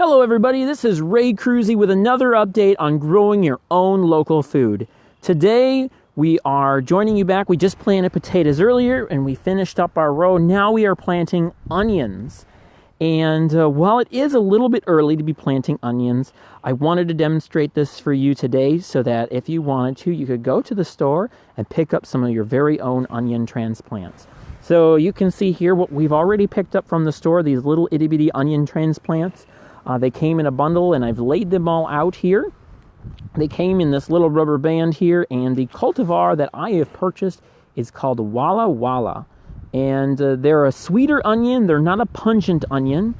Hello everybody, this is Ray Kruse with another update on growing your own local food. Today we are joining you back. We just planted potatoes earlier and we finished up our row. Now we are planting onions. And while it is a little bit early to be planting onions, I wanted to demonstrate this for you today so that if you wanted to, you could go to the store and pick up some of your very own onion transplants. So you can see here what we've already picked up from the store, these little itty bitty onion transplants. They came in a bundle and I've laid them all out here. They came in this little rubber band here, and the cultivar that I have purchased is called Walla Walla. And they're a sweeter onion, they're not a pungent onion,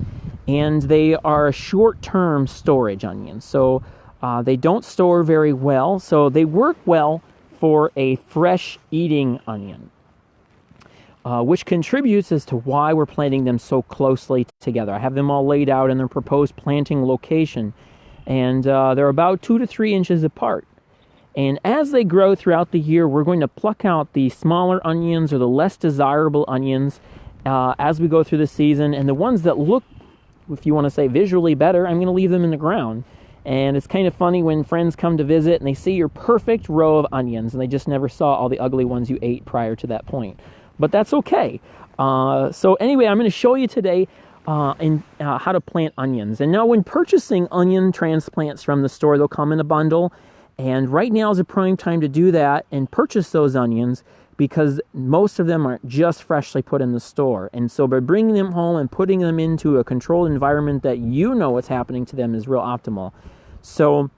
and they are a short-term storage onion. So they don't store very well, so they work well for a fresh eating onion. Which contributes as to why we're planting them so closely together. I have them all laid out in their proposed planting location, and they're about 2 to 3 inches apart. And as they grow throughout the year, we're going to pluck out the smaller onions or the less desirable onions as we go through the season, and the ones that look, if you want to say visually better, I'm going to leave them in the ground. And it's kind of funny when friends come to visit and they see your perfect row of onions, and they just never saw all the ugly ones you ate prior to that point. But that's okay. So anyway, I'm going to show you today how to plant onions. And now when purchasing onion transplants from the store, they'll come in a bundle. And right now is a prime time to do that and purchase those onions, because most of them aren't just freshly put in the store. And so by bringing them home and putting them into a controlled environment that you know what's happening to them is real optimal. So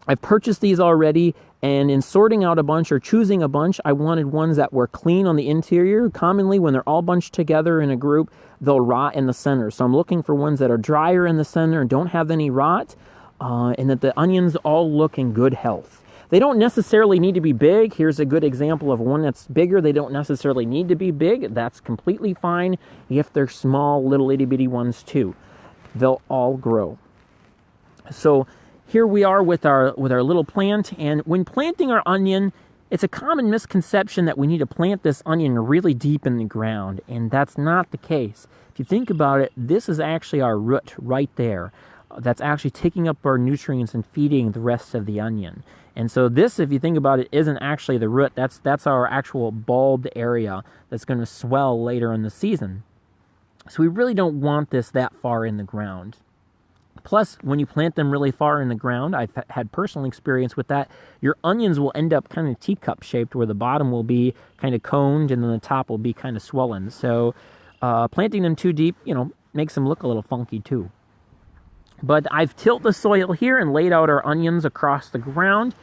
I've purchased these already, and in sorting out a bunch or choosing a bunch, I wanted ones that were clean on the interior. Commonly, when they're all bunched together in a group, they'll rot in the center. So I'm looking for ones that are drier in the center and don't have any rot, and that the onions all look in good health. They don't necessarily need to be big. Here's a good example of one that's bigger. They don't necessarily need to be big. That's completely fine if they're small, little itty-bitty ones too. They'll all grow. So here we are with our little plant, and when planting our onion, it's a common misconception that we need to plant this onion really deep in the ground, and that's not the case. If you think about it, this is actually our root right there. That's actually taking up our nutrients and feeding the rest of the onion. And so this, if you think about it, isn't actually the root. That's our actual bulbed area that's going to swell later in the season. So we really don't want this that far in the ground. Plus, when you plant them really far in the ground, I've had personal experience with that, your onions will end up kind of teacup shaped, where the bottom will be kind of coned and then the top will be kind of swollen. So planting them too deep, makes them look a little funky too. But I've tilled the soil here and laid out our onions across the ground.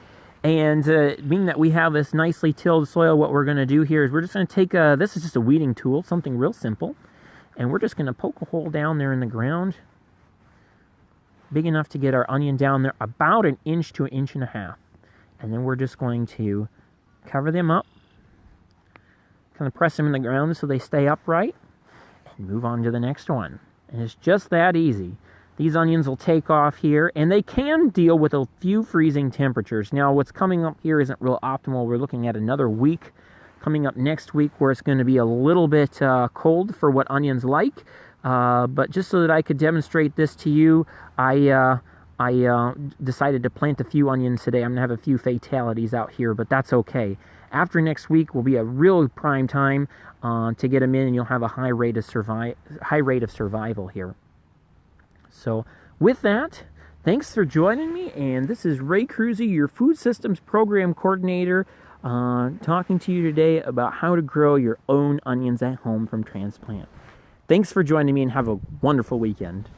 And being that we have this nicely tilled soil, what we're going to do here is we're just going to take this is just a weeding tool, something real simple. And we're just going to poke a hole down there in the ground, big enough to get our onion down there, about 1 inch to 1.5 inches. And then we're just going to cover them up, kind of press them in the ground so they stay upright, and move on to the next one. And it's just that easy. These onions will take off here, and they can deal with a few freezing temperatures. Now, what's coming up here isn't real optimal. We're looking at another week coming up next week where it's going to be a little bit cold for what onions like. But just so that I could demonstrate this to you, I decided to plant a few onions today. I'm going to have a few fatalities out here, but that's okay. After next week will be a real prime time to get them in, and you'll have a high rate of survival here. So with that, thanks for joining me, and this is Ray Kruse, your Food Systems Program Coordinator, talking to you today about how to grow your own onions at home from Transplant. Thanks for joining me, and have a wonderful weekend.